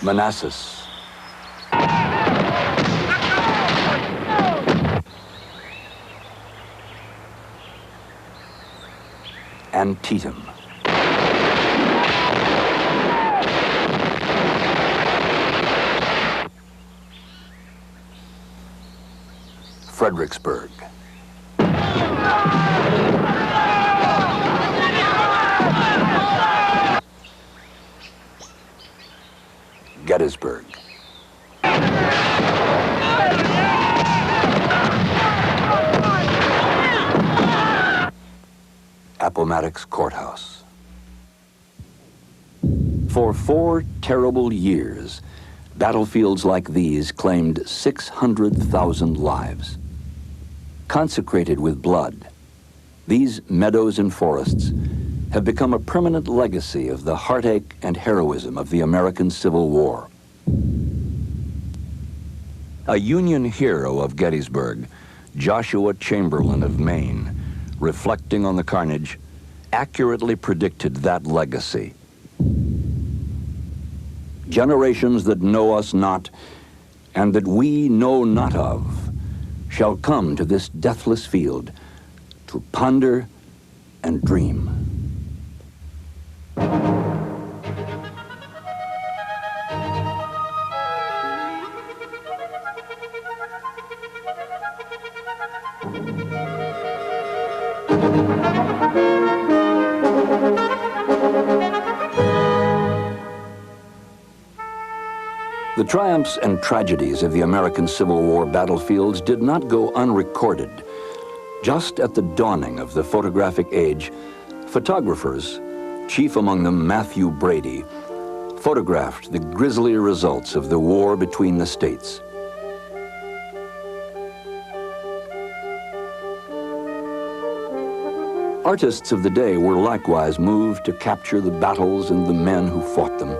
Manassas, Antietam, Fredericksburg, Gettysburg, Appomattox Court House. For 4 terrible years, battlefields like these claimed 600,000 lives. Consecrated with blood, these meadows and forests have become a permanent legacy of the heartache and heroism of the American Civil War. A Union hero of Gettysburg, Joshua Chamberlain of Maine, reflecting on the carnage, accurately predicted that legacy. Generations that know us not, and that we know not of, shall come to this deathless field to ponder and dream. The triumphs and tragedies of the American Civil War battlefields did not go unrecorded. Just at the dawning of the photographic age, photographers, chief among them Matthew Brady, photographed the grisly results of the war between the states. Artists of the day were likewise moved to capture the battles and the men who fought them.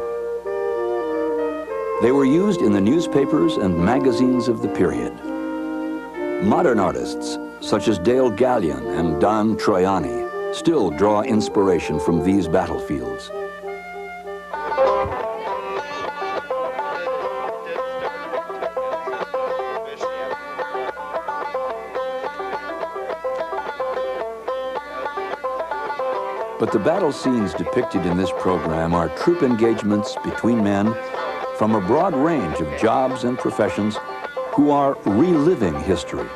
They were used in the newspapers and magazines of the period. Modern artists, such as Dale Gallion and Don Troiani, still draw inspiration from these battlefields. But the battle scenes depicted in this program are troop engagements between men from a broad range of jobs and professions who are reliving history.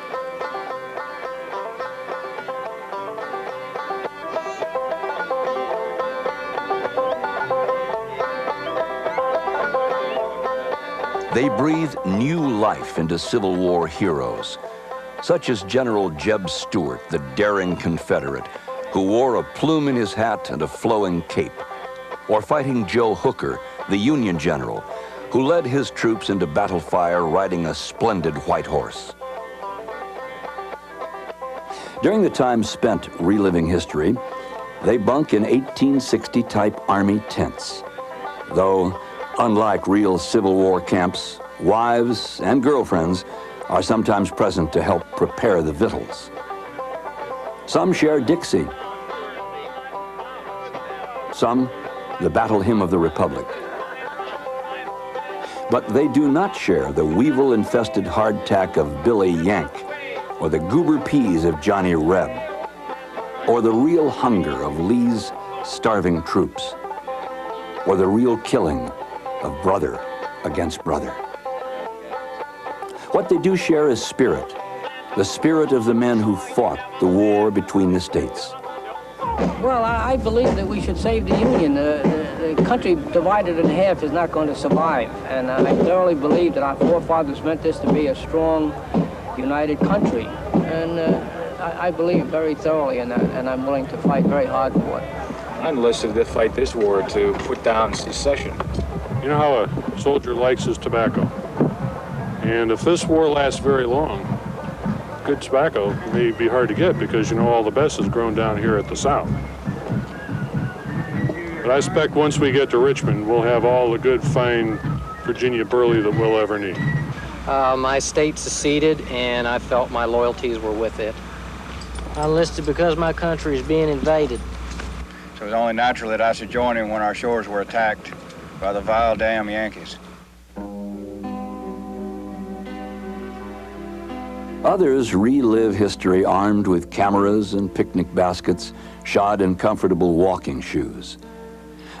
They breathe new life into Civil War heroes, such as General Jeb Stuart, the daring Confederate, who wore a plume in his hat and a flowing cape, or Fighting Joe Hooker, the Union general, who led his troops into battle fire riding a splendid white horse. During the time spent reliving history, they bunk in 1860-type Army tents. Though, unlike real Civil War camps, wives and girlfriends are sometimes present to help prepare the victuals. Some share Dixie. Some, the battle hymn of the Republic. But they do not share the weevil-infested hardtack of Billy Yank, or the goober peas of Johnny Reb, or the real hunger of Lee's starving troops, or the real killing of brother against brother. What they do share is spirit, the spirit of the men who fought the war between the states. Well, I believe that we should save the Union. The country divided in half is not going to survive, and I thoroughly believe that our forefathers meant this to be a strong, united country, and I believe very thoroughly in that, and I'm willing to fight very hard for it. I enlisted to fight this war to put down secession. You know how a soldier likes his tobacco, and if this war lasts very long, good tobacco may be hard to get because, you know, all the best is grown down here at the South. But I expect once we get to Richmond, we'll have all the good, fine Virginia burley that we'll ever need. My state seceded, and I felt my loyalties were with it. I enlisted because my country is being invaded. So it was only natural that I should join him when our shores were attacked by the vile damn Yankees. Others relive history armed with cameras and picnic baskets, shod in comfortable walking shoes.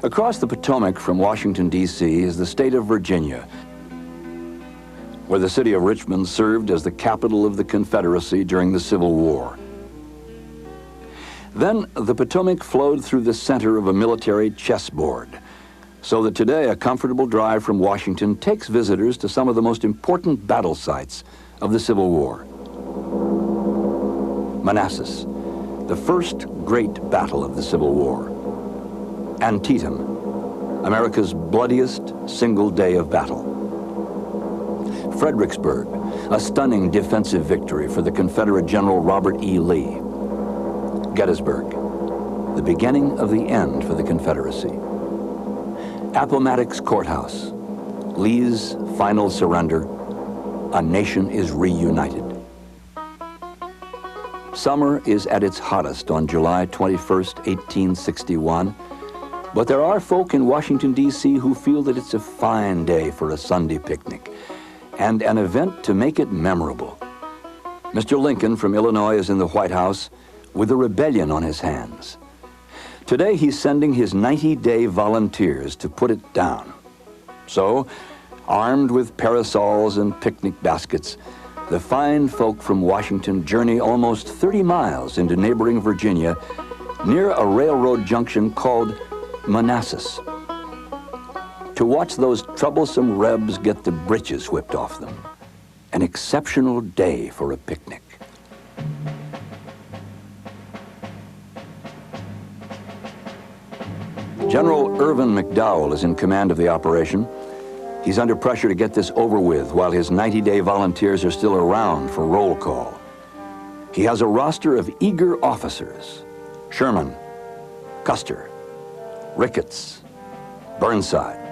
Across the Potomac from Washington, D.C. is the state of Virginia, where the city of Richmond served as the capital of the Confederacy during the Civil War. Then the Potomac flowed through the center of a military chessboard, so that today a comfortable drive from Washington takes visitors to some of the most important battle sites of the Civil War. Manassas, the first great battle of the Civil War. Antietam, America's bloodiest single day of battle. Fredericksburg, a stunning defensive victory for the Confederate General Robert E. Lee. Gettysburg, the beginning of the end for the Confederacy. Appomattox Court House, Lee's final surrender. A nation is reunited. Summer is at its hottest on July 21st, 1861, but there are folk in Washington, D.C. who feel that it's a fine day for a Sunday picnic and an event to make it memorable. Mr. Lincoln from Illinois is in the White House with a rebellion on his hands. Today he's sending his 90-day volunteers to put it down. So, armed with parasols and picnic baskets, the fine folk from Washington journey almost 30 miles into neighboring Virginia near a railroad junction called Manassas to watch those troublesome Rebs get the britches whipped off them. An exceptional day for a picnic. General Irvin McDowell is in command of the operation. He's under pressure to get this over with while his 90-day volunteers are still around for roll call. He has a roster of eager officers: Sherman, Custer, Ricketts, Burnside.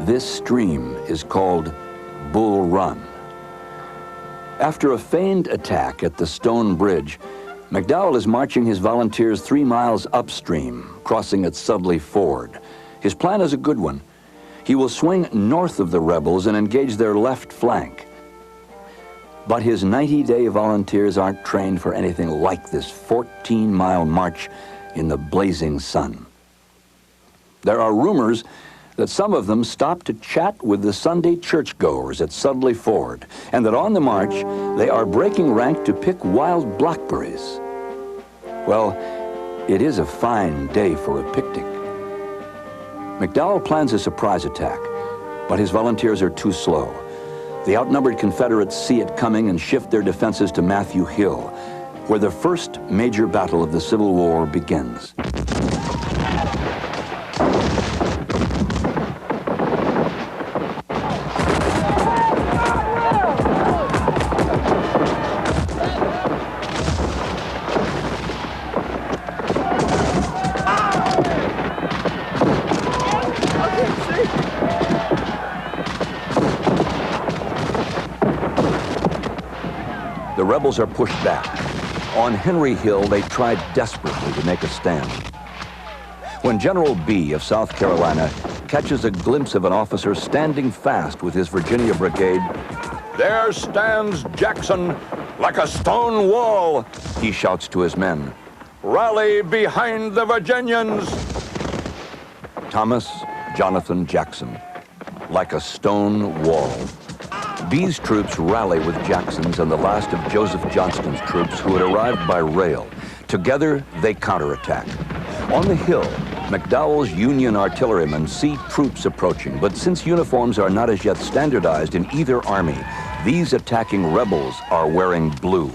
This stream is called Bull Run. After a feigned attack at the Stone Bridge, McDowell is marching his volunteers 3 miles upstream, crossing at Sudley Ford. His plan is a good one. He will swing north of the rebels and engage their left flank. But his 90-day volunteers aren't trained for anything like this 14-mile march in the blazing sun. There are rumors that some of them stopped to chat with the Sunday churchgoers at Sudley Ford, and that on the march, they are breaking rank to pick wild blackberries. Well, it is a fine day for a picnic. McDowell plans a surprise attack, but his volunteers are too slow. The outnumbered Confederates see it coming and shift their defenses to Matthew Hill, where the first major battle of the Civil War begins. The rebels are pushed back. On Henry Hill, they tried desperately to make a stand. When General B of South Carolina catches a glimpse of an officer standing fast with his Virginia brigade, "There stands Jackson like a stone wall," he shouts to his men. "Rally behind the Virginians." Thomas Jonathan Jackson, like a stone wall. B's troops rally with Jackson's and the last of Joseph Johnston's troops who had arrived by rail. Together, they counterattack. On the hill, McDowell's Union artillerymen see troops approaching, but since uniforms are not as yet standardized in either army, these attacking rebels are wearing blue.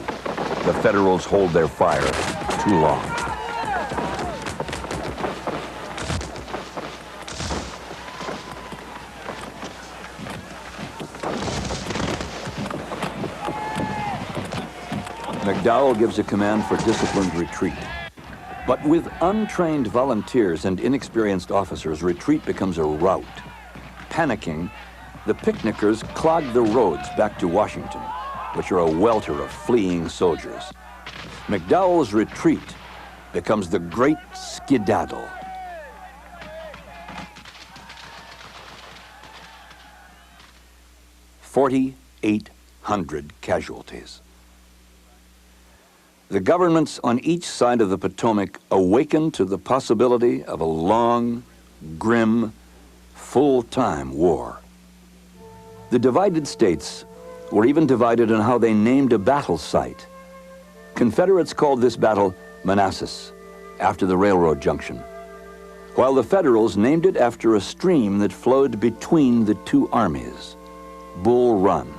The Federals hold their fire too long. McDowell gives a command for disciplined retreat. But with untrained volunteers and inexperienced officers, retreat becomes a rout. Panicking, the picnickers clog the roads back to Washington, which are a welter of fleeing soldiers. McDowell's retreat becomes the Great Skedaddle. "48 800 casualties. The governments on each side of the Potomac awakened to the possibility of a long, grim, full-time war. The divided states were even divided in how they named a battle site. Confederates called this battle Manassas, after the railroad junction, while the Federals named it after a stream that flowed between the two armies, Bull Run.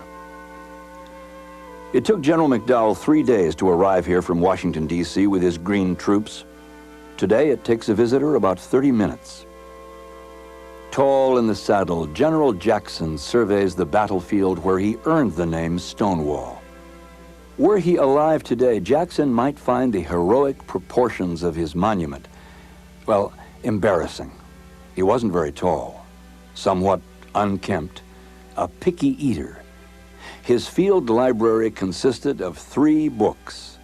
It took General McDowell 3 days to arrive here from Washington, D.C. with his green troops. Today, it takes a visitor about 30 minutes. Tall in the saddle, General Jackson surveys the battlefield where he earned the name Stonewall. Were he alive today, Jackson might find the heroic proportions of his monument, well, embarrassing. He wasn't very tall, somewhat unkempt, a picky eater. His field library consisted of 3 books: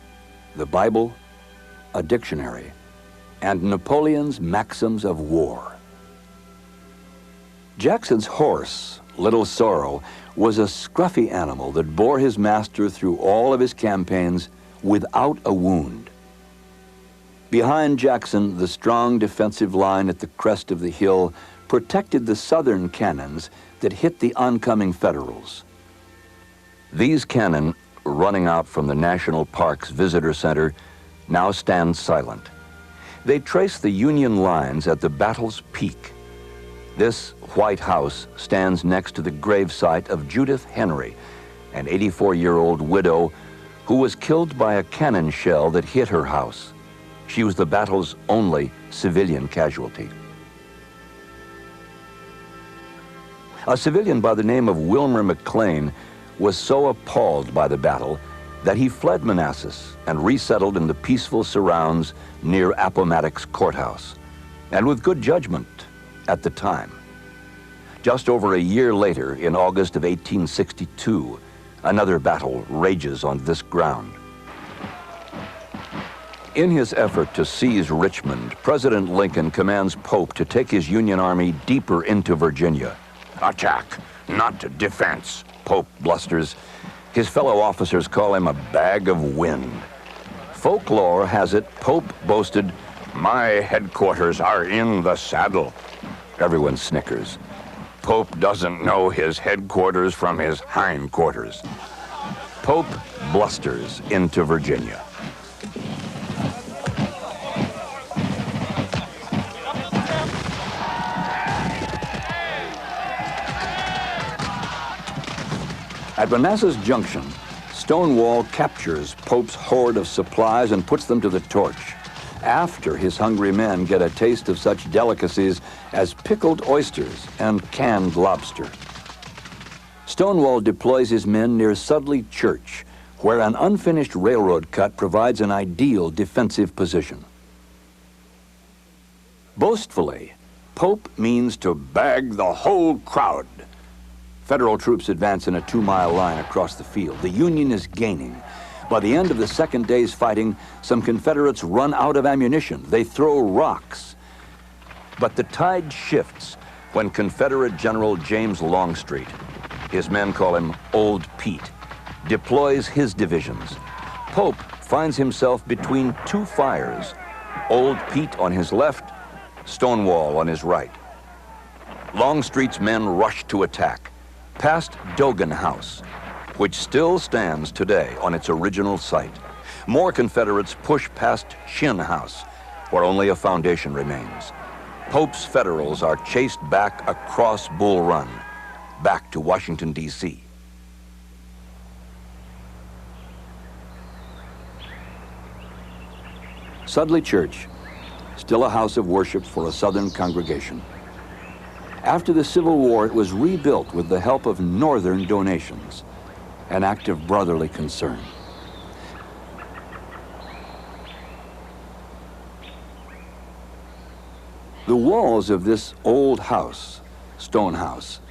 the Bible, a dictionary, and Napoleon's Maxims of War. Jackson's horse, Little Sorrow, was a scruffy animal that bore his master through all of his campaigns without a wound. Behind Jackson, the strong defensive line at the crest of the hill protected the Southern cannons that hit the oncoming Federals. These cannon, running out from the National Park's Visitor Center, now stand silent. They trace the Union lines at the battle's peak. This White House stands next to the gravesite of Judith Henry, an 84-year-old widow who was killed by a cannon shell that hit her house. She was the battle's only civilian casualty. A civilian by the name of Wilmer McLean was so appalled by the battle that he fled Manassas and resettled in the peaceful surrounds near Appomattox Court House, and with good judgment at the time. Just over a year later, in August of 1862, another battle rages on this ground. In his effort to seize Richmond, President Lincoln commands Pope to take his Union Army deeper into Virginia. "Attack, not defense," Pope blusters. His fellow officers call him a bag of wind. Folklore has it Pope boasted, "My headquarters are in the saddle." Everyone snickers. Pope doesn't know his headquarters from his hindquarters. Pope blusters into Virginia. At Manassas Junction, Stonewall captures Pope's hoard of supplies and puts them to the torch, after his hungry men get a taste of such delicacies as pickled oysters and canned lobster. Stonewall deploys his men near Sudley Church, where an unfinished railroad cut provides an ideal defensive position. Boastfully, Pope means to bag the whole crowd. Federal troops advance in a 2-mile line across the field. The Union is gaining. By the end of the second day's fighting, some Confederates run out of ammunition. They throw rocks. But the tide shifts when Confederate General James Longstreet, his men call him Old Pete, deploys his divisions. Pope finds himself between 2 fires, Old Pete on his left, Stonewall on his right. Longstreet's men rush to attack, past Dogan House, which still stands today on its original site. More Confederates push past Shin House, where only a foundation remains. Pope's Federals are chased back across Bull Run, back to Washington, D.C. Sudley Church, still a house of worship for a Southern congregation. After the Civil War, it was rebuilt with the help of Northern donations, an act of brotherly concern. The walls of this old house, stone house,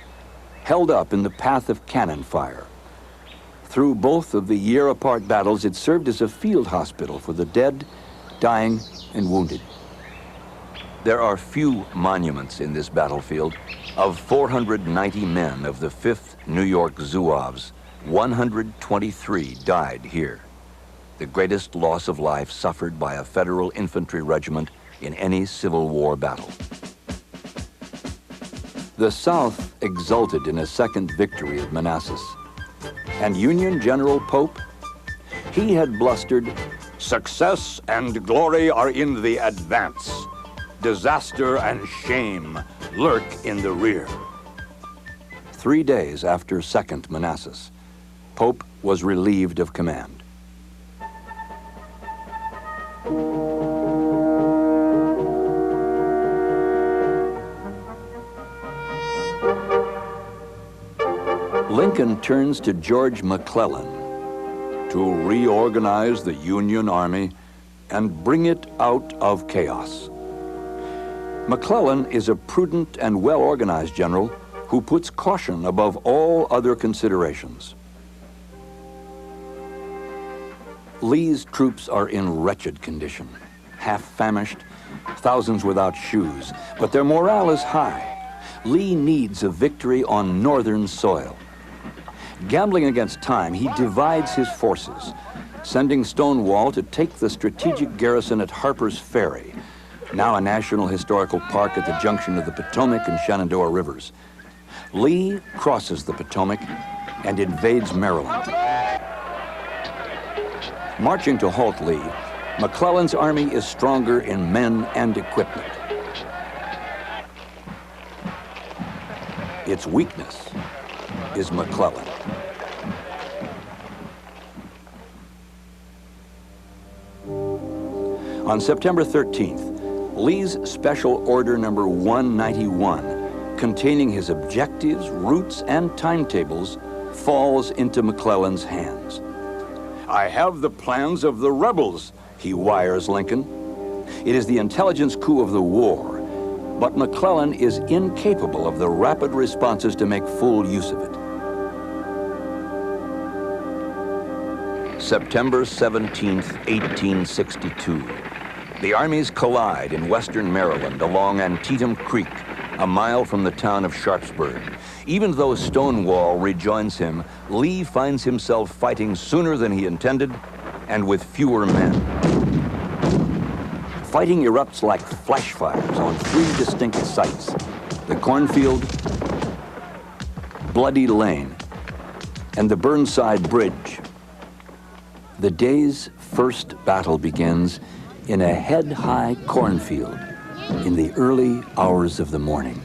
held up in the path of cannon fire. Through both of the year-apart battles, it served as a field hospital for the dead, dying, and wounded. There are few monuments in this battlefield of 490 men of the 5th New York Zouaves, 123 died here, the greatest loss of life suffered by a Federal infantry regiment in any Civil War battle. The South exulted in a second victory at Manassas, and Union General Pope, he had blustered, "Success and glory are in the advance. Disaster and shame lurk in the rear." 3 days after Second Manassas, Pope was relieved of command. Lincoln turns to George McClellan to reorganize the Union Army and bring it out of chaos. McClellan is a prudent and well-organized general who puts caution above all other considerations. Lee's troops are in wretched condition, half famished, thousands without shoes, but their morale is high. Lee needs a victory on northern soil. Gambling against time, he divides his forces, sending Stonewall to take the strategic garrison at Harper's Ferry, now a National Historical Park at the junction of the Potomac and Shenandoah Rivers. Lee crosses the Potomac and invades Maryland. Marching to halt Lee, McClellan's army is stronger in men and equipment. Its weakness is McClellan. On September 13th, Lee's Special Order Number 191, containing his objectives, routes, and timetables, falls into McClellan's hands. "I have the plans of the rebels," he wires Lincoln. It is the intelligence coup of the war, but McClellan is incapable of the rapid responses to make full use of it. September 17th, 1862. The armies collide in western Maryland along Antietam Creek, a mile from the town of Sharpsburg. Even though Stonewall rejoins him, Lee finds himself fighting sooner than he intended and with fewer men. Fighting erupts like flash fires on 3 distinct sites: the Cornfield, Bloody Lane, and the Burnside Bridge. The day's first battle begins in a head-high cornfield in the early hours of the morning.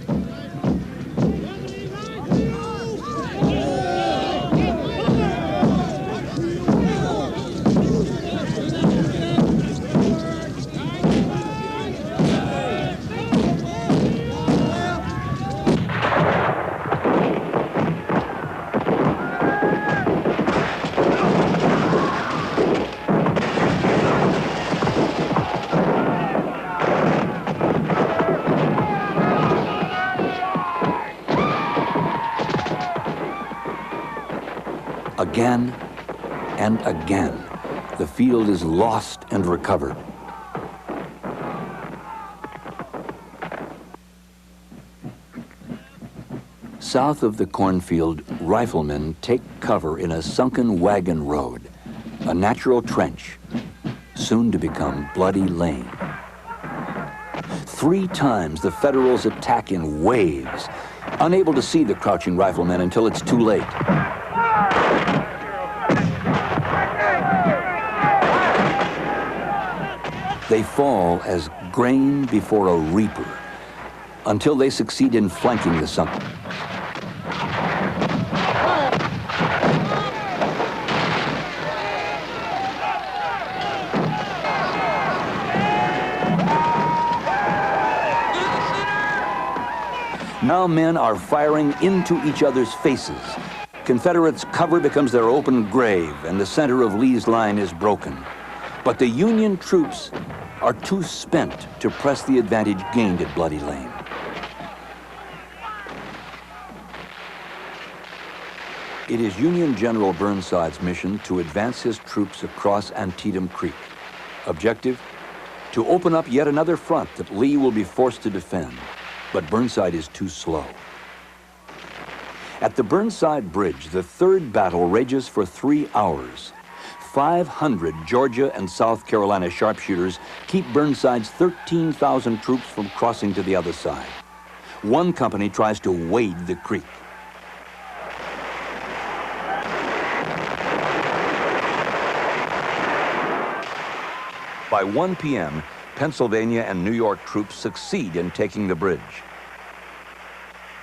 Again and again, the field is lost and recovered. South of the cornfield, riflemen take cover in a sunken wagon road, a natural trench, soon to become Bloody Lane. 3 times the Federals attack in waves, unable to see the crouching riflemen until it's too late. They fall as grain before a reaper until they succeed in flanking the sunken. Now men are firing into each other's faces. Confederates' cover becomes their open grave, and the center of Lee's line is broken. But the Union troops are too spent to press the advantage gained at Bloody Lane. It is Union General Burnside's mission to advance his troops across Antietam Creek. Objective: to open up yet another front that Lee will be forced to defend. But Burnside is too slow. At the Burnside Bridge, the third battle rages for 3 hours. 500 Georgia and South Carolina sharpshooters keep Burnside's 13,000 troops from crossing to the other side. One company tries to wade the creek. By 1 p.m., Pennsylvania and New York troops succeed in taking the bridge.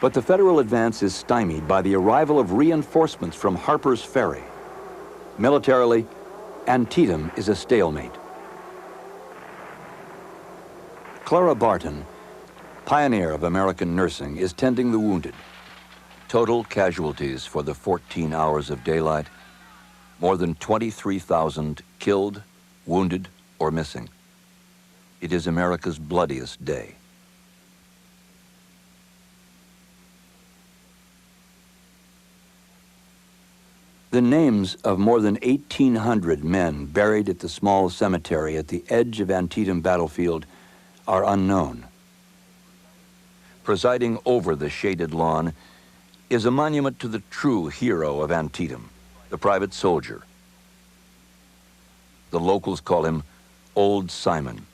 But the Federal advance is stymied by the arrival of reinforcements from Harper's Ferry. Militarily, Antietam is a stalemate. Clara Barton, pioneer of American nursing, is tending the wounded. Total casualties for the 14 hours of daylight: more than 23,000 killed, wounded, or missing. It is America's bloodiest day. The names of more than 1,800 men buried at the small cemetery at the edge of Antietam battlefield are unknown. Presiding over the shaded lawn is a monument to the true hero of Antietam, the private soldier. The locals call him Old Simon.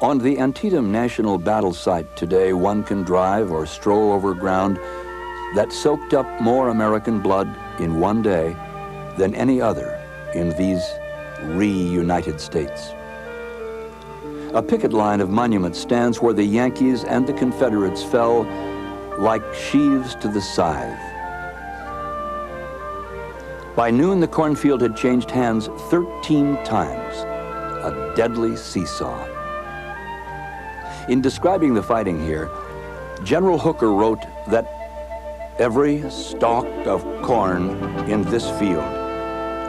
On the Antietam National Battle Site today, one can drive or stroll over ground that soaked up more American blood in one day than any other in these reunited states. A picket line of monuments stands where the Yankees and the Confederates fell like sheaves to the scythe. By noon, the cornfield had changed hands 13 times, a deadly seesaw. In describing the fighting here, General Hooker wrote that every stalk of corn in this field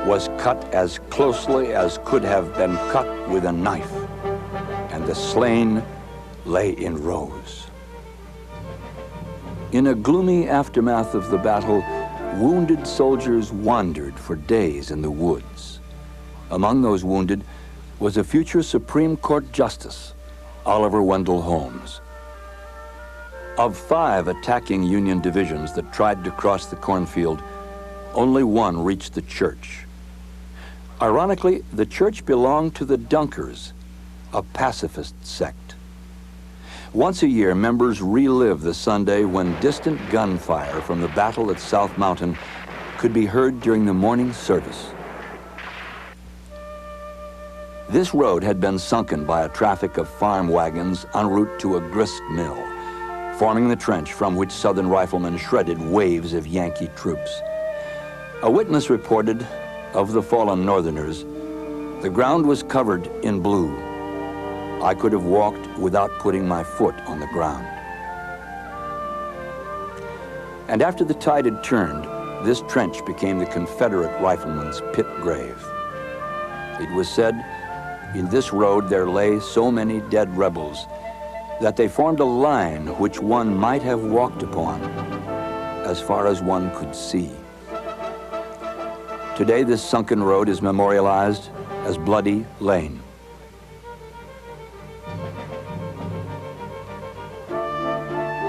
was cut as closely as could have been cut with a knife, and the slain lay in rows. In a gloomy aftermath of the battle, wounded soldiers wandered for days in the woods. Among those wounded was a future Supreme Court Justice, Oliver Wendell Holmes. Of 5 attacking Union divisions that tried to cross the cornfield, only one reached the church. Ironically, the church belonged to the Dunkers, a pacifist sect. Once a year, members relive the Sunday when distant gunfire from the battle at South Mountain could be heard during the morning service. This road had been sunken by a traffic of farm wagons en route to a grist mill, forming the trench from which Southern riflemen shredded waves of Yankee troops. A witness reported of the fallen Northerners, "The ground was covered in blue. I could have walked without putting my foot on the ground." And after the tide had turned, this trench became the Confederate riflemen's pit grave. It was said, in this road there lay so many dead rebels that they formed a line which one might have walked upon as far as one could see. Today, this sunken road is memorialized as Bloody Lane.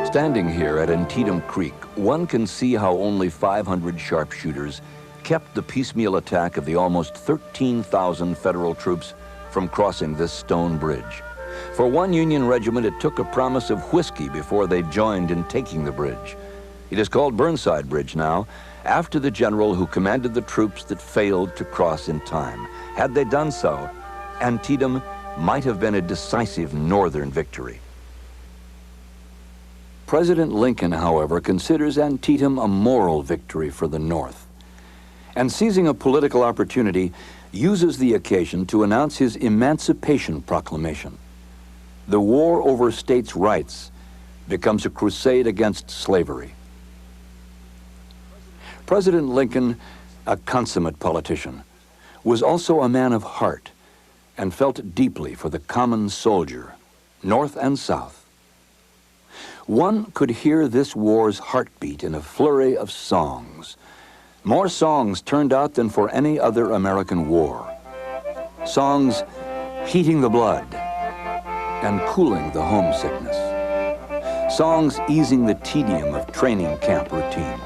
Standing here at Antietam Creek, one can see how only 500 sharpshooters kept the piecemeal attack of the almost 13,000 Federal troops from crossing this stone bridge. For one Union regiment, it took a promise of whiskey before they joined in taking the bridge. It is called Burnside Bridge now, after the general who commanded the troops that failed to cross in time. Had they done so, Antietam might have been a decisive Northern victory. President Lincoln, however, considers Antietam a moral victory for the North, and seizing a political opportunity, uses the occasion to announce his Emancipation Proclamation. The war over states' rights becomes a crusade against slavery. President Lincoln, a consummate politician, was also a man of heart and felt deeply for the common soldier, North and South. One could hear this war's heartbeat in a flurry of songs. More songs turned out than for any other American war. Songs heating the blood and cooling the homesickness. songs easing the tedium of training camp routine.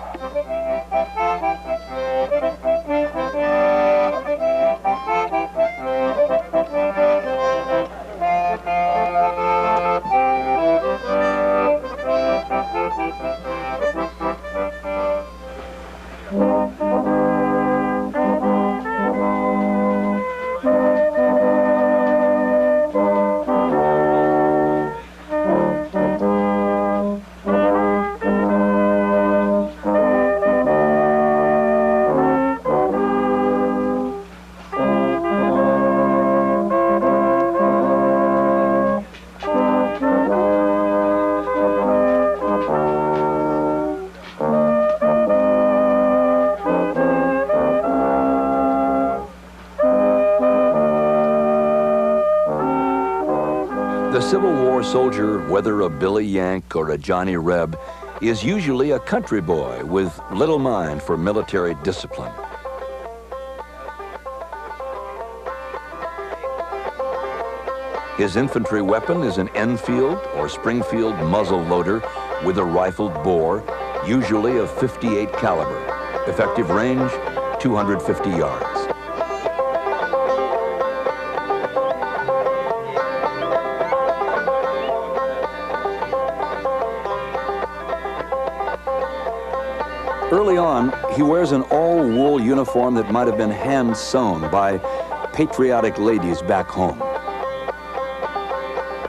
The Civil War soldier, whether a Billy Yank or a Johnny Reb, is usually a country boy with little mind for military discipline. His infantry weapon is an Enfield or Springfield muzzle loader with a rifled bore, usually of .58 caliber. Effective range, 250 yards. Early on, he wears an all-wool uniform that might have been hand-sewn by patriotic ladies back home.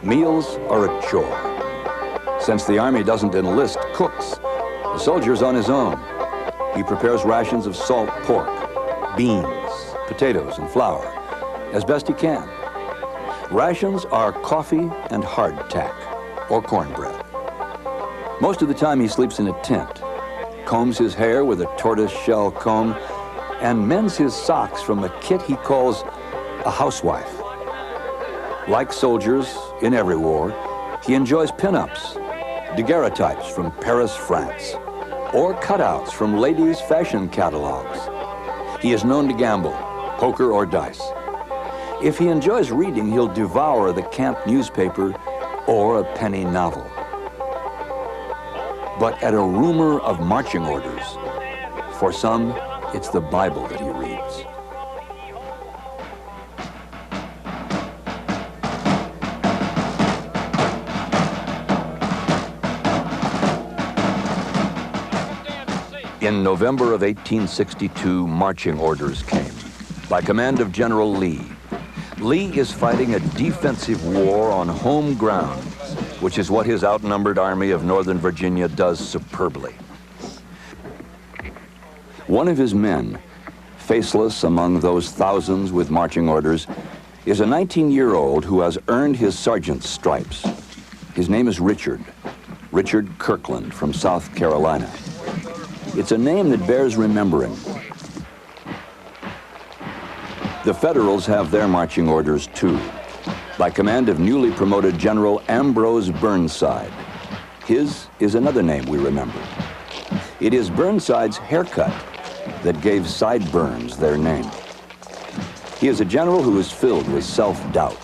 Meals are a chore. Since the Army doesn't enlist cooks, the soldier's on his own. He prepares rations of salt pork, beans, potatoes, and flour, as best he can. Rations are coffee and hardtack, or cornbread. Most of the time he sleeps in a tent, combs his hair with a tortoise-shell comb, and mends his socks from a kit he calls a housewife. Like soldiers in every war, he enjoys pin-ups, daguerreotypes from Paris, France, or cutouts from ladies' fashion catalogs. He is known to gamble, poker or dice. If he enjoys reading, he'll devour the camp newspaper or a penny novel. But at a rumor of marching orders, for some, it's the Bible that he reads. In November of 1862, marching orders came by command of General Lee. Lee is fighting a defensive war on home ground, which is what his outnumbered Army of Northern Virginia does superbly. One of his men, faceless among those thousands with marching orders, is a 19-year-old who has earned his sergeant's stripes. His name is Richard Kirkland from South Carolina. It's a name that bears remembering. The Federals have their marching orders too, by command of newly promoted General Ambrose Burnside. His is another name we remember. It is Burnside's haircut that gave sideburns their name. He is a general who is filled with self-doubt.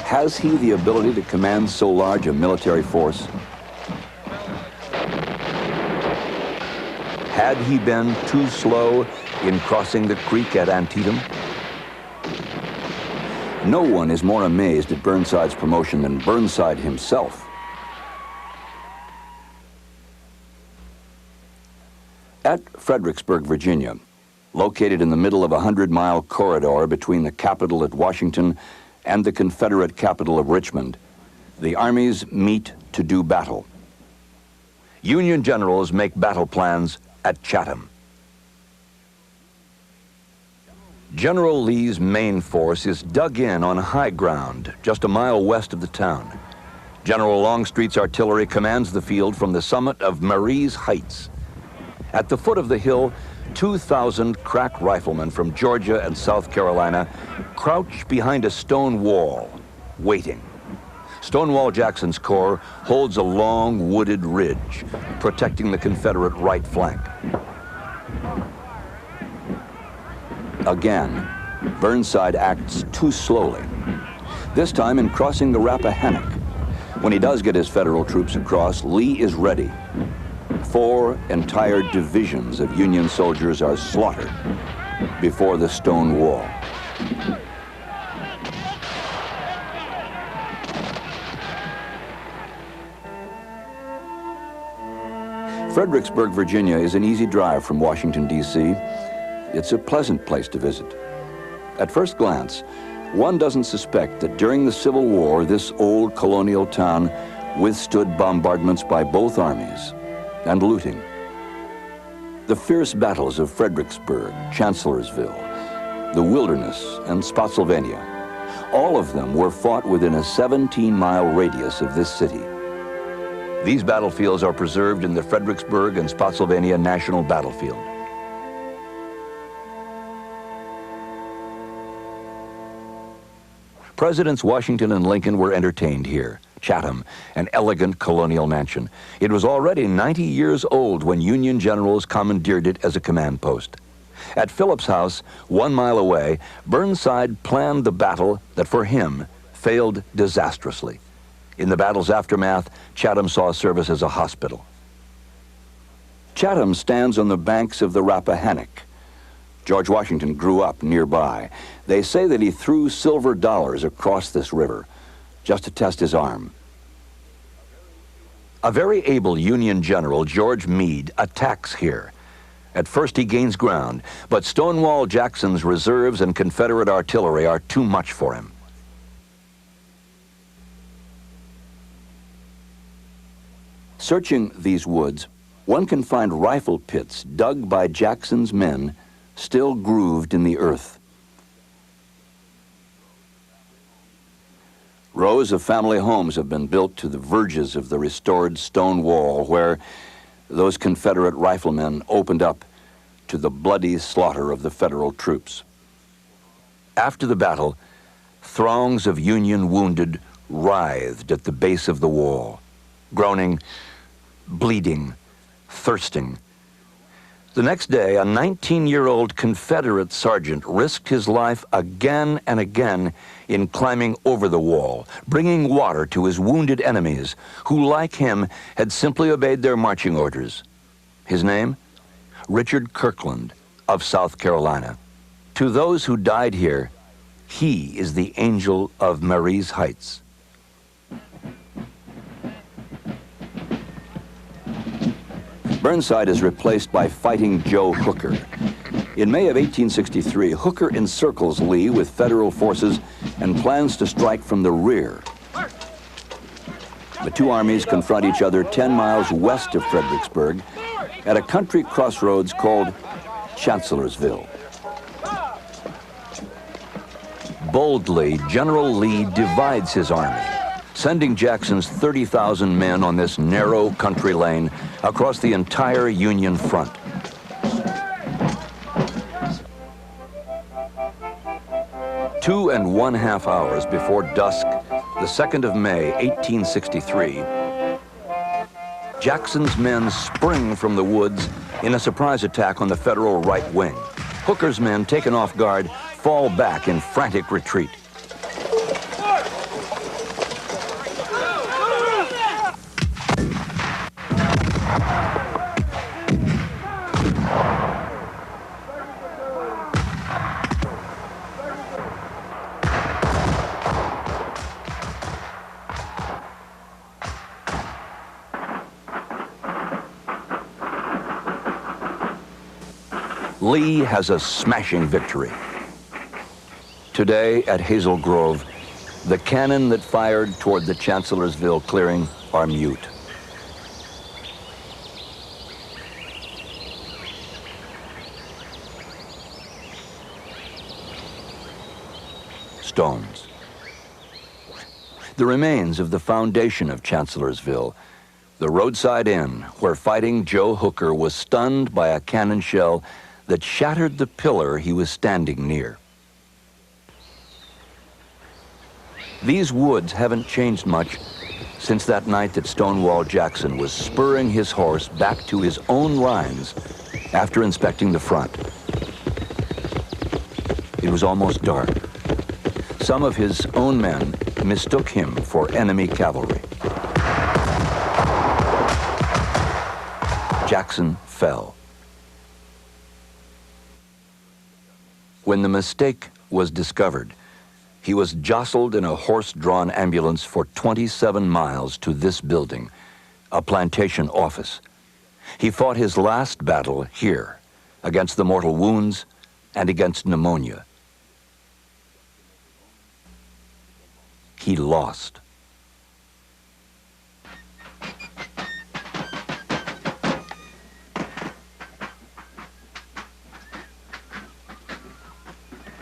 Has he the ability to command so large a military force? Had he been too slow in crossing the creek at Antietam? No one is more amazed at Burnside's promotion than Burnside himself. At Fredericksburg, Virginia, located in the middle of a 100-mile corridor between the Capitol at Washington and the Confederate capital of Richmond, the armies meet to do battle. Union generals make battle plans at Chatham. General Lee's main force is dug in on high ground, just a mile west of the town. General Longstreet's artillery commands the field from the summit of Marie's Heights. At the foot of the hill, 2,000 crack riflemen from Georgia and South Carolina crouch behind a stone wall, waiting. Stonewall Jackson's corps holds a long wooded ridge, protecting the Confederate right flank. Again, Burnside acts too slowly. This time in crossing the Rappahannock. When he does get his federal troops across, Lee is ready. 4 entire divisions of Union soldiers are slaughtered before the stone wall. Fredericksburg, Virginia is an easy drive from Washington, D.C. It's a pleasant place to visit. At first glance, one doesn't suspect that during the Civil War, this old colonial town withstood bombardments by both armies and looting. The fierce battles of Fredericksburg, Chancellorsville, the Wilderness, and Spotsylvania, all of them were fought within a 17-mile radius of this city. These battlefields are preserved in the Fredericksburg and Spotsylvania National Battlefield. Presidents Washington and Lincoln were entertained here. Chatham, an elegant colonial mansion. It was already 90 years old when Union generals commandeered it as a command post. At Phillips House, 1 mile away, Burnside planned the battle that for him failed disastrously. In the battle's aftermath, Chatham saw service as a hospital. Chatham stands on the banks of the Rappahannock. George Washington grew up nearby. They say that he threw silver dollars across this river just to test his arm. A very able Union general, George Meade, attacks here. At first he gains ground, but Stonewall Jackson's reserves and Confederate artillery are too much for him. Searching these woods, one can find rifle pits dug by Jackson's men, still grooved in the earth. Rows of family homes have been built to the verges of the restored stone wall where those Confederate riflemen opened up to the bloody slaughter of the Federal troops. After the battle, throngs of Union wounded writhed at the base of the wall, groaning, bleeding, thirsting. The next day, a 19-year-old Confederate sergeant risked his life again and again in climbing over the wall, bringing water to his wounded enemies, who, like him, had simply obeyed their marching orders. His name? Richard Kirkland of South Carolina. To those who died here, he is the angel of Marye's Heights. Burnside is replaced by Fighting Joe Hooker. In May of 1863, Hooker encircles Lee with Federal forces and plans to strike from the rear. The two armies confront each other 10 miles west of Fredericksburg at a country crossroads called Chancellorsville. Boldly, General Lee divides his army, sending Jackson's 30,000 men on this narrow country lane across the entire Union front. Two and 1/2 hours before dusk, the 2nd of May, 1863, Jackson's men spring from the woods in a surprise attack on the Federal right wing. Hooker's men, taken off guard, fall back in frantic retreat. Lee has a smashing victory. Today at Hazel Grove, the cannon that fired toward the Chancellorsville clearing are mute. Stones. The remains of the foundation of Chancellorsville, the roadside inn where Fighting Joe Hooker was stunned by a cannon shell that shattered the pillar he was standing near. These woods haven't changed much since that night that Stonewall Jackson was spurring his horse back to his own lines after inspecting the front. It was almost dark. Some of his own men mistook him for enemy cavalry. Jackson fell. When the mistake was discovered, he was jostled in a horse-drawn ambulance for 27 miles to this building, a plantation office. He fought his last battle here, against the mortal wounds and against pneumonia. He lost.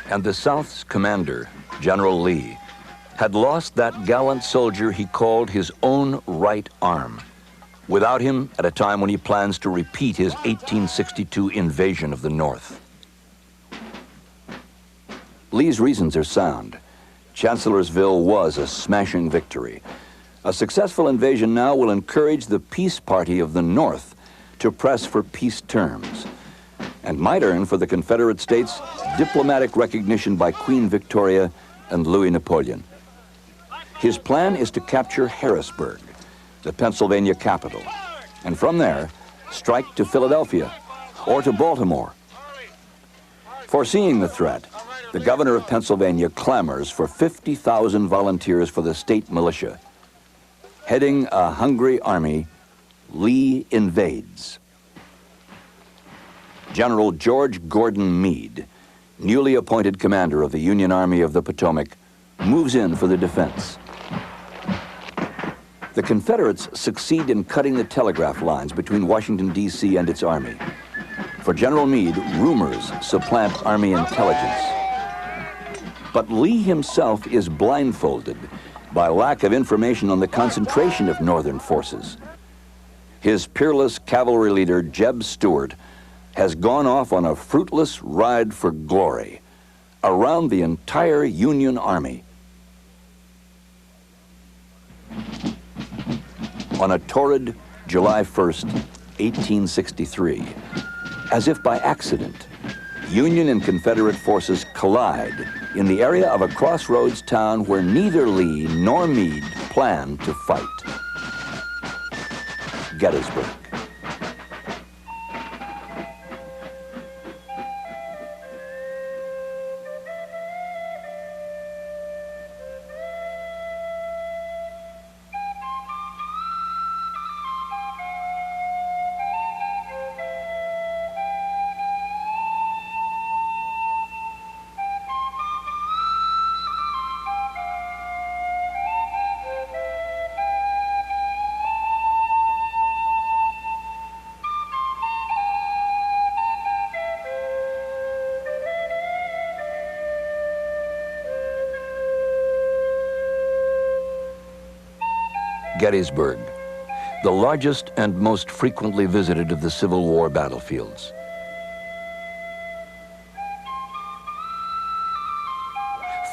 And the South's commander, General Lee, had lost that gallant soldier he called his own right arm. Without him, at a time when he plans to repeat his 1862 invasion of the North. Lee's reasons are sound. Chancellorsville was a smashing victory. A successful invasion now will encourage the peace party of the North to press for peace terms, and might earn for the Confederate States diplomatic recognition by Queen Victoria and Louis Napoleon. His plan is to capture Harrisburg, the Pennsylvania capital, and from there, strike to Philadelphia or to Baltimore. Foreseeing the threat, the governor of Pennsylvania clamors for 50,000 volunteers for the state militia. Heading a hungry army, Lee invades. General George Gordon Meade, newly appointed commander of the Union Army of the Potomac, moves in for the defense. The Confederates succeed in cutting the telegraph lines between Washington, D.C. and its army. For General Meade, rumors supplant Army intelligence. But Lee himself is blindfolded by lack of information on the concentration of Northern forces. His peerless cavalry leader, Jeb Stuart, has gone off on a fruitless ride for glory around the entire Union Army. On a torrid July 1st, 1863, as if by accident, Union and Confederate forces collide in the area of a crossroads town where neither Lee nor Meade planned to fight. Gettysburg. Gettysburg, the largest and most frequently visited of the Civil War battlefields.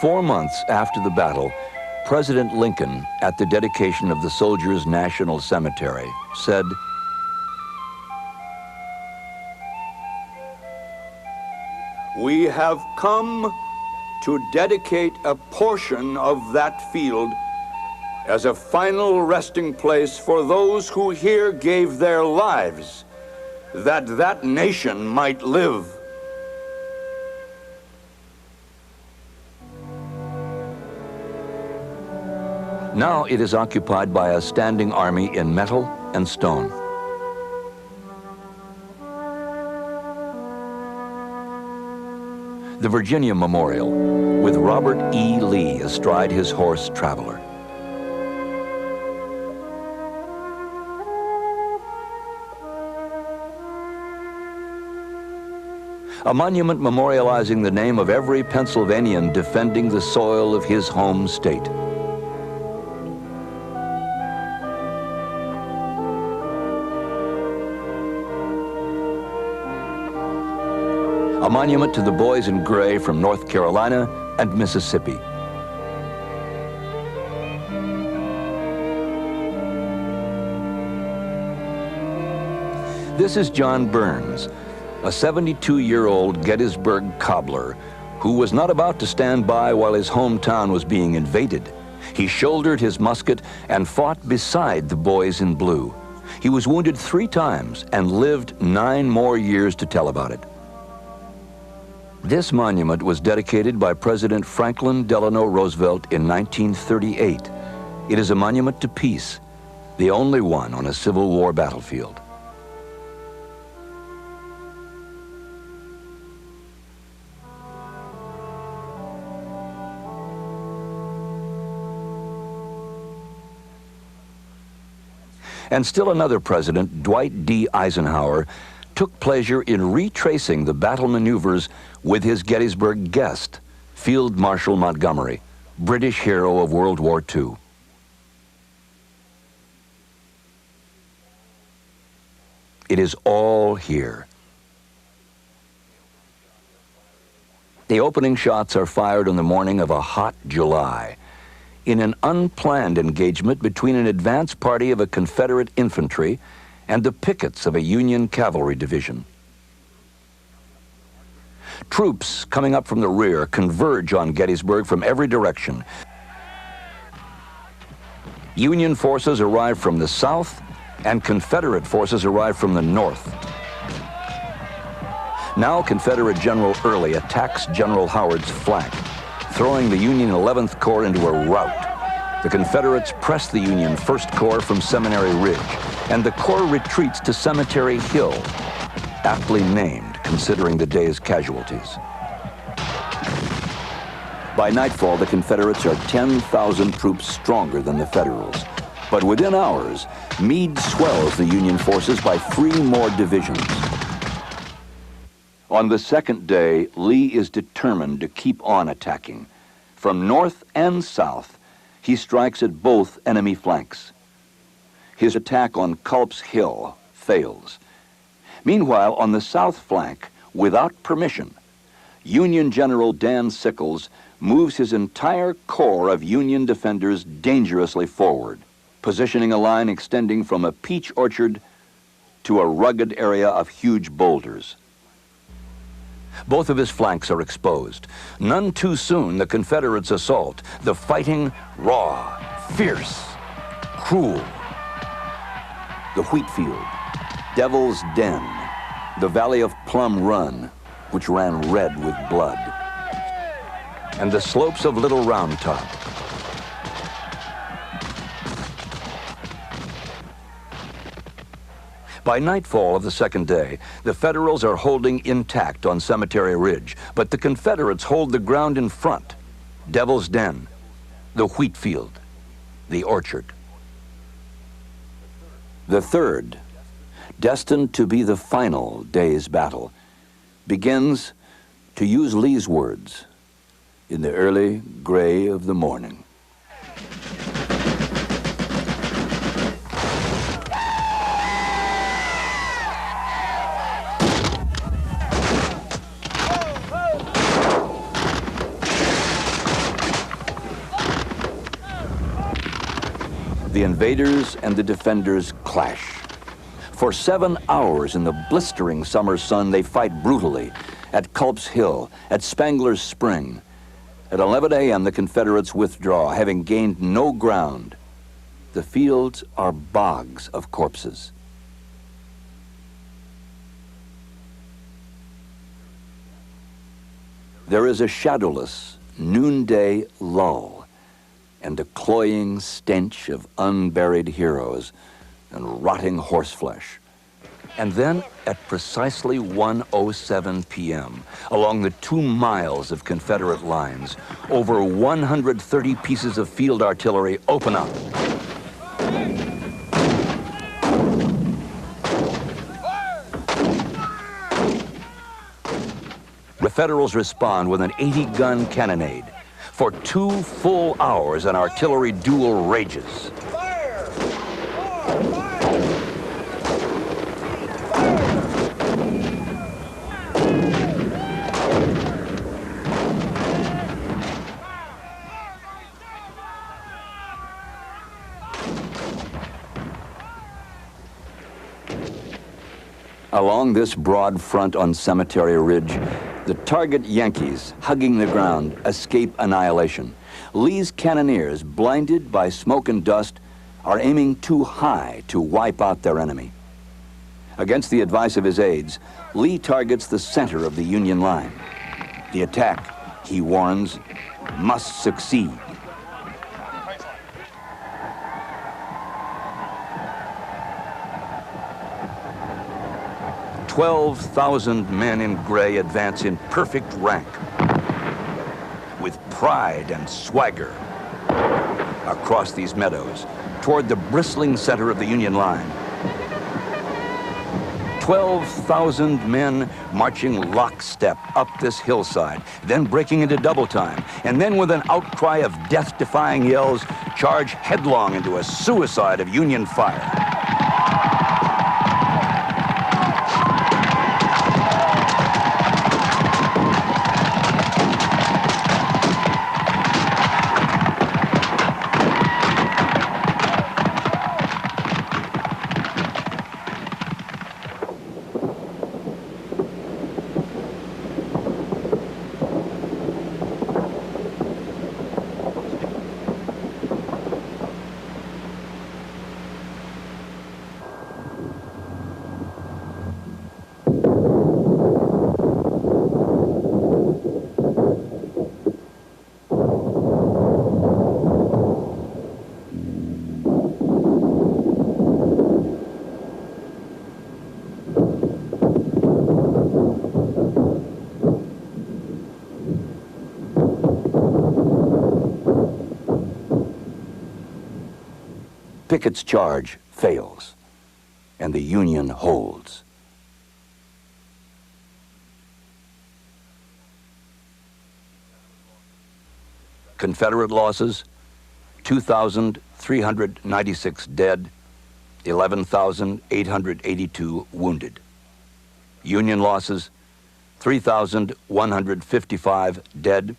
Four months after the battle, President Lincoln, at the dedication of the Soldiers' National Cemetery, said, "We have come to dedicate a portion of that field as a final resting place for those who here gave their lives, that that nation might live." Now it is occupied by a standing army in metal and stone. The Virginia Memorial, with Robert E. Lee astride his horse Traveler. A monument memorializing the name of every Pennsylvanian defending the soil of his home state. A monument to the boys in gray from North Carolina and Mississippi. This is John Burns, a 72-year-old Gettysburg cobbler who was not about to stand by while his hometown was being invaded. He shouldered his musket and fought beside the boys in blue. He was wounded 3 times and lived 9 more years to tell about it. This monument was dedicated by President Franklin Delano Roosevelt in 1938. It is a monument to peace, the only one on a Civil War battlefield. And still another president, Dwight D. Eisenhower, took pleasure in retracing the battle maneuvers with his Gettysburg guest, Field Marshal Montgomery, British hero of World War II. It is all here. The opening shots are fired on the morning of a hot July, in an unplanned engagement between an advance party of a Confederate infantry and the pickets of a Union cavalry division. Troops coming up from the rear converge on Gettysburg from every direction. Union forces arrive from the south, and Confederate forces arrive from the north. Now Confederate General Early attacks General Howard's flank, throwing the Union 11th Corps into a rout. The Confederates press the Union 1st Corps from Seminary Ridge, and the Corps retreats to Cemetery Hill, aptly named considering the day's casualties. By nightfall, the Confederates are 10,000 troops stronger than the Federals. But within hours, Meade swells the Union forces by 3 more divisions. On the second day, Lee is determined to keep on attacking. From north and south, he strikes at both enemy flanks. His attack on Culp's Hill fails. Meanwhile, on the south flank, without permission, Union General Dan Sickles moves his entire corps of Union defenders dangerously forward, positioning a line extending from a peach orchard to a rugged area of huge boulders. Both of his flanks are exposed. None too soon, the Confederates assault. The fighting raw, fierce, cruel. The Wheatfield, Devil's Den, the Valley of Plum Run, which ran red with blood, and the slopes of Little Round Top. By nightfall of the second day, the Federals are holding intact on Cemetery Ridge, but the Confederates hold the ground in front. Devil's Den, the Wheatfield, the Orchard. The third, destined to be the final day's battle, begins, to use Lee's words, in the early gray of the morning. The invaders and the defenders clash. For 7 hours in the blistering summer sun, they fight brutally at Culp's Hill, at Spangler's Spring. At 11 a.m., the Confederates withdraw, having gained no ground. The fields are bogs of corpses. There is a shadowless noonday lull, and a cloying stench of unburied heroes and rotting horseflesh. And then, at precisely 1:07 p.m., along the 2 miles of Confederate lines, over 130 pieces of field artillery open up. The Federals respond with an 80-gun cannonade. For 2 full hours, an artillery duel rages. Along this broad front on Cemetery Ridge, the target Yankees, hugging the ground, escape annihilation. Lee's cannoneers, blinded by smoke and dust, are aiming too high to wipe out their enemy. Against the advice of his aides, Lee targets the center of the Union line. The attack, he warns, must succeed. "12,000 men in gray advance in perfect rank, with pride and swagger, across these meadows, toward the bristling center of the Union line. 12,000 men marching lockstep up this hillside, then breaking into double time, and then with an outcry of death-defying yells, charge headlong into a suicide of Union fire. Pickett's charge fails, and the Union holds. Confederate losses, 2,396 dead, 11,882 wounded. Union losses, 3,155 dead,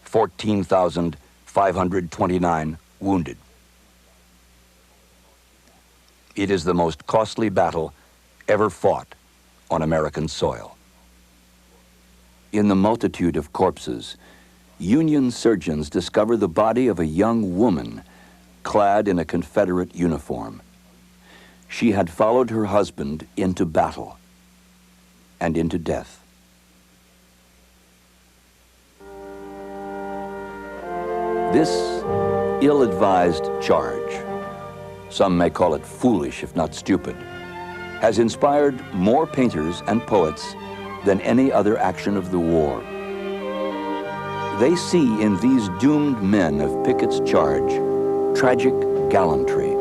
14,529 wounded. It is the most costly battle ever fought on American soil. In the multitude of corpses, Union surgeons discover the body of a young woman clad in a Confederate uniform. She had followed her husband into battle and into death. This ill-advised charge, some may call it foolish if not stupid, has inspired more painters and poets than any other action of the war. They see in these doomed men of Pickett's charge tragic gallantry,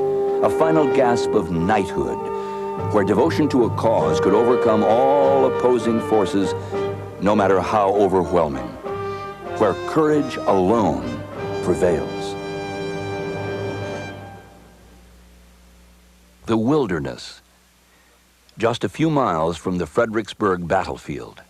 a final gasp of knighthood, where devotion to a cause could overcome all opposing forces, no matter how overwhelming, where courage alone prevails. The wilderness, just a few miles from the Fredericksburg battlefield.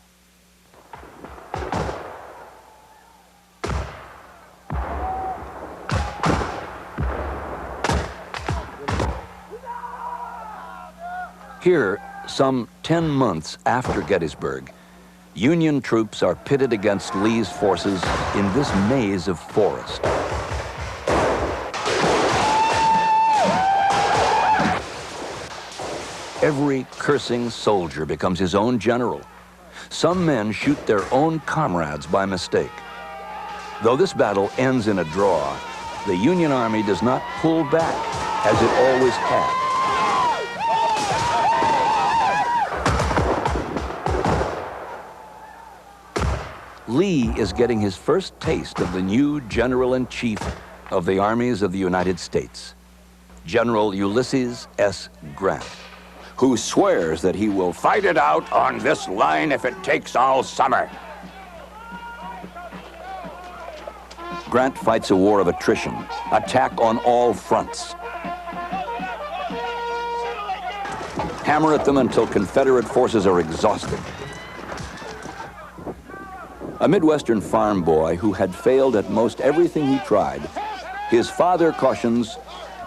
Here, some 10 months after Gettysburg, Union troops are pitted against Lee's forces in this maze of forest. Every cursing soldier becomes his own general. Some men shoot their own comrades by mistake. Though this battle ends in a draw, the Union Army does not pull back as it always had. Lee is getting his first taste of the new General-in-Chief of the armies of the United States, General Ulysses S. Grant, who swears that he will fight it out on this line if it takes all summer. Grant fights a war of attrition, attack on all fronts. Hammer at them until Confederate forces are exhausted. A Midwestern farm boy who had failed at most everything he tried, his father cautions,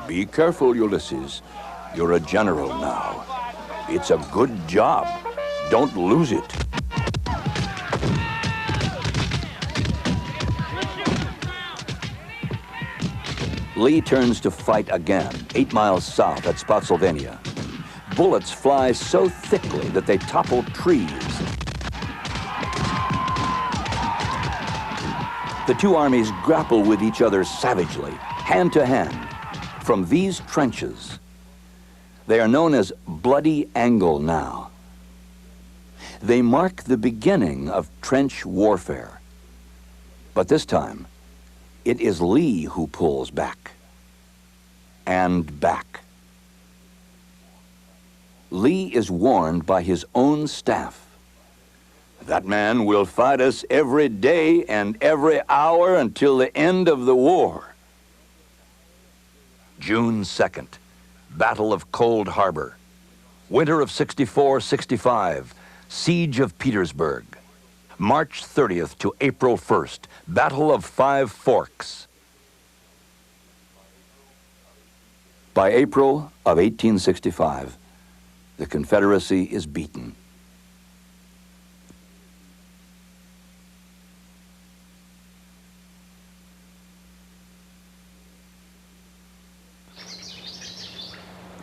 "Be careful, Ulysses. You're a general now. It's a good job. Don't lose it." Lee turns to fight again, 8 miles south at Spotsylvania. Bullets fly so thickly that they topple trees. The two armies grapple with each other savagely, hand to hand, from these trenches. They are known as Bloody Angle now. They mark the beginning of trench warfare. But this time, it is Lee who pulls back. And back. Lee is warned by his own staff. That man will fight us every day and every hour until the end of the war. June 2nd, Battle of Cold Harbor. Winter of 64-65, Siege of Petersburg. March 30th to April 1st, Battle of Five Forks. By April of 1865, the Confederacy is beaten.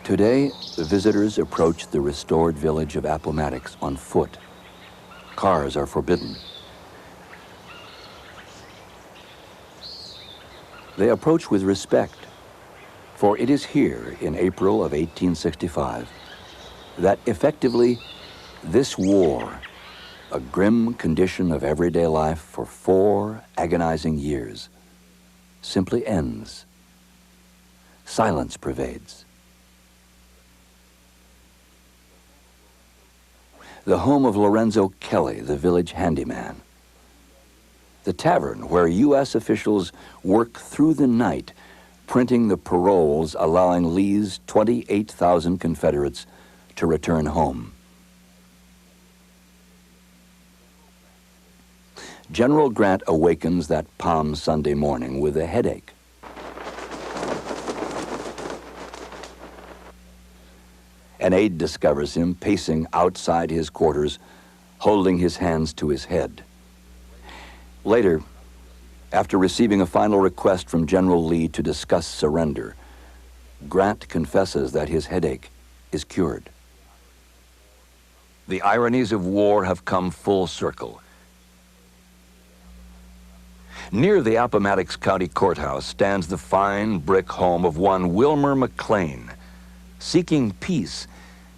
Today, visitors approach the restored village of Appomattox on foot. Cars are forbidden. They approach with respect, for it is here in April of 1865 that effectively this war, a grim condition of everyday life for 4 agonizing years, simply ends. Silence pervades. The home of Lorenzo Kelly, the village handyman. The tavern where U.S. officials work through the night, printing the paroles allowing Lee's 28,000 Confederates to return home. General Grant awakens that Palm Sunday morning with a headache. An aide discovers him pacing outside his quarters, holding his hands to his head. Later, after receiving a final request from General Lee to discuss surrender, Grant confesses that his headache is cured. The ironies of war have come full circle. Near the Appomattox County Court House stands the fine brick home of one Wilmer McLean. Seeking peace,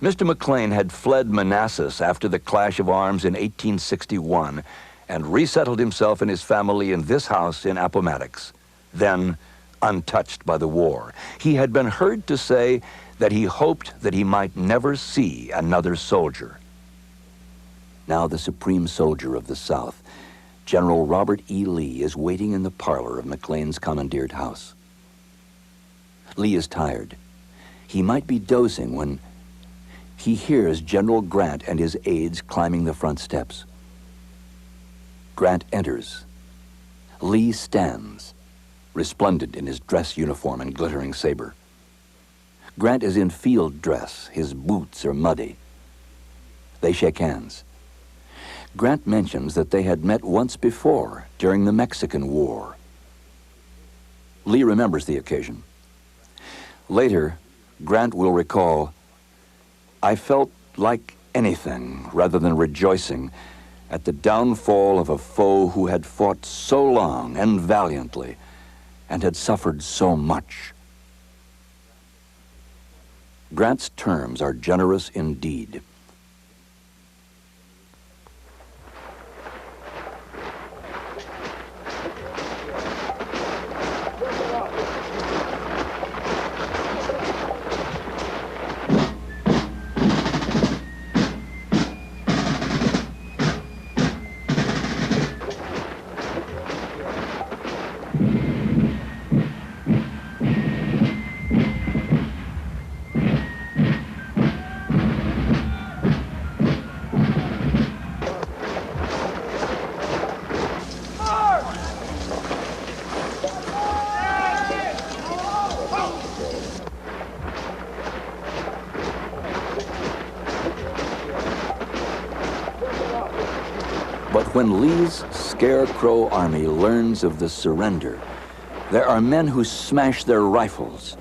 Mr. McLean had fled Manassas after the clash of arms in 1861 and resettled himself and his family in this house in Appomattox, then untouched by the war. He had been heard to say that he hoped that he might never see another soldier. Now the supreme soldier of the South, General Robert E. Lee, is waiting in the parlor of McLean's commandeered house. Lee is tired. He might be dozing when he hears General Grant and his aides climbing the front steps. Grant enters. Lee stands, resplendent in his dress uniform and glittering saber. Grant is in field dress. His boots are muddy. They shake hands. Grant mentions that they had met once before during the Mexican War. Lee remembers the occasion. Later, Grant will recall, "I felt like anything rather than rejoicing at the downfall of a foe who had fought so long and valiantly and had suffered so much." Grant's terms are generous indeed. But when Lee's scarecrow army learns of the surrender, There are men who smash their rifles,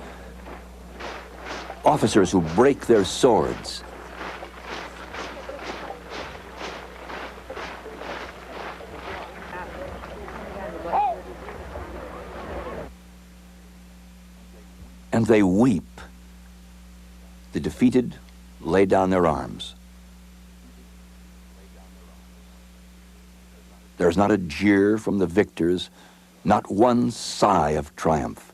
officers who break their swords, and they weep. The defeated lay down their arms. There's not a jeer from the victors, not one sigh of triumph.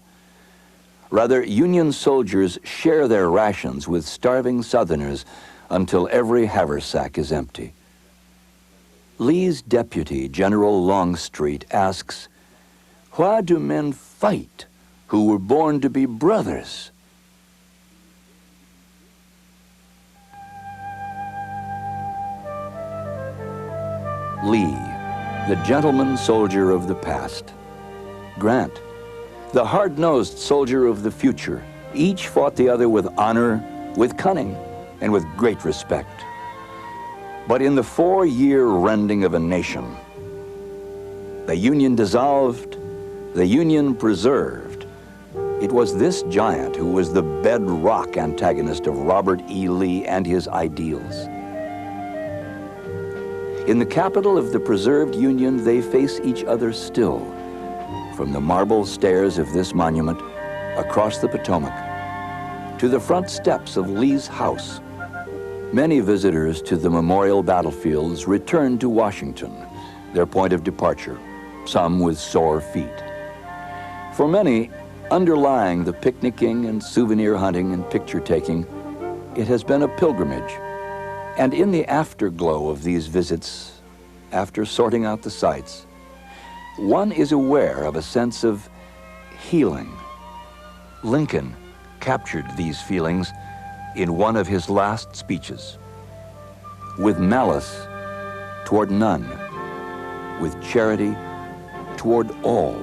Rather, Union soldiers share their rations with starving Southerners until every haversack is empty. Lee's deputy, General Longstreet, asks, "Why do men fight who were born to be brothers?" Lee, the gentleman soldier of the past. Grant, the hard-nosed soldier of the future. Each fought the other with honor, with cunning, and with great respect. But in the 4-year rending of a nation, the Union dissolved, the Union preserved. It was this giant who was the bedrock antagonist of Robert E. Lee and his ideals. In the capital of the preserved Union, they face each other still, from the marble stairs of this monument across the Potomac to the front steps of Lee's house. Many visitors to the memorial battlefields return to Washington, their point of departure, some with sore feet. For many, underlying the picnicking and souvenir hunting and picture taking, it has been a pilgrimage. And in the afterglow of these visits, after sorting out the sights, one is aware of a sense of healing. Lincoln captured these feelings in one of his last speeches. With malice toward none, with charity toward all.